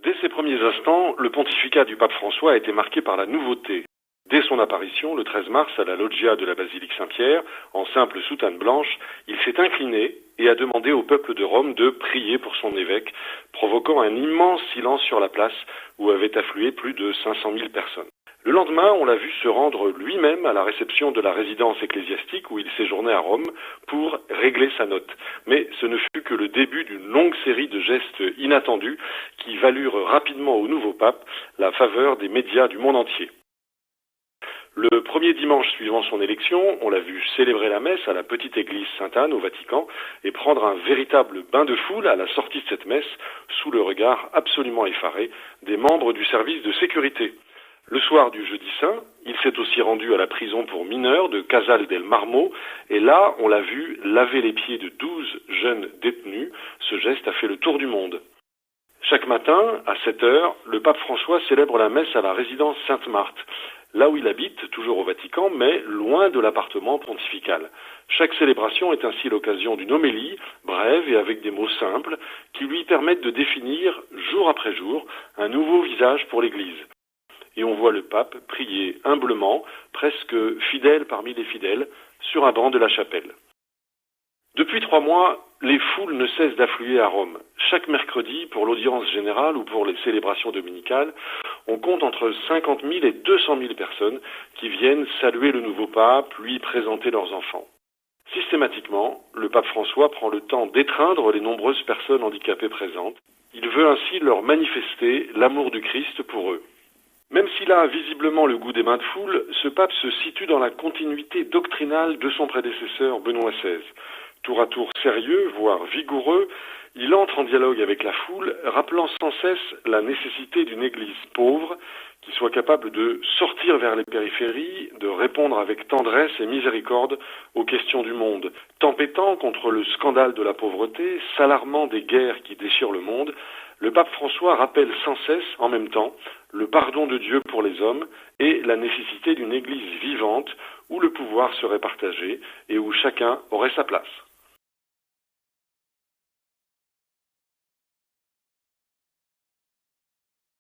Dès ses premiers instants, le pontificat du pape François a été marqué par la nouveauté. Dès son apparition, le 13 mars, à la loggia de la basilique Saint-Pierre, en simple soutane blanche, il s'est incliné et a demandé au peuple de Rome de prier pour son évêque, provoquant un immense silence sur la place où avaient afflué plus de 500 000 personnes. Le lendemain, on l'a vu se rendre lui-même à la réception de la résidence ecclésiastique où il séjournait à Rome pour régler sa note. Mais ce ne fut que le début d'une longue série de gestes inattendus qui valurent rapidement au nouveau pape la faveur des médias du monde entier. Le premier dimanche suivant son élection, on l'a vu célébrer la messe à la petite église Sainte-Anne au Vatican et prendre un véritable bain de foule à la sortie de cette messe sous le regard absolument effaré des membres du service de sécurité. Le soir du jeudi saint, il s'est aussi rendu à la prison pour mineurs de Casal del Marmo et là, on l'a vu laver les pieds de 12 jeunes détenus. Ce geste a fait le tour du monde. Chaque matin, à 7 heures, le pape François célèbre la messe à la résidence Sainte-Marthe, là où il habite, toujours au Vatican, mais loin de l'appartement pontifical. Chaque célébration est ainsi l'occasion d'une homélie, brève et avec des mots simples, qui lui permettent de définir, jour après jour, un nouveau visage pour l'Église. Et on voit le pape prier humblement, presque fidèle parmi les fidèles, sur un banc de la chapelle. Depuis 3 mois, les foules ne cessent d'affluer à Rome. Chaque mercredi, pour l'audience générale ou pour les célébrations dominicales, on compte entre 50 000 et 200 000 personnes qui viennent saluer le nouveau pape, lui présenter leurs enfants. Systématiquement, le pape François prend le temps d'étreindre les nombreuses personnes handicapées présentes. Il veut ainsi leur manifester l'amour du Christ pour eux. Même s'il a visiblement le goût des bains de foule, ce pape se situe dans la continuité doctrinale de son prédécesseur Benoît XVI. Tour à tour sérieux, voire vigoureux, il entre en dialogue avec la foule, rappelant sans cesse la nécessité d'une Église pauvre, qui soit capable de sortir vers les périphéries, de répondre avec tendresse et miséricorde aux questions du monde, tempêtant contre le scandale de la pauvreté, s'alarmant des guerres qui déchirent le monde. Le pape François rappelle sans cesse, en même temps, le pardon de Dieu pour les hommes et la nécessité d'une Église vivante où le pouvoir serait partagé et où chacun aurait sa place.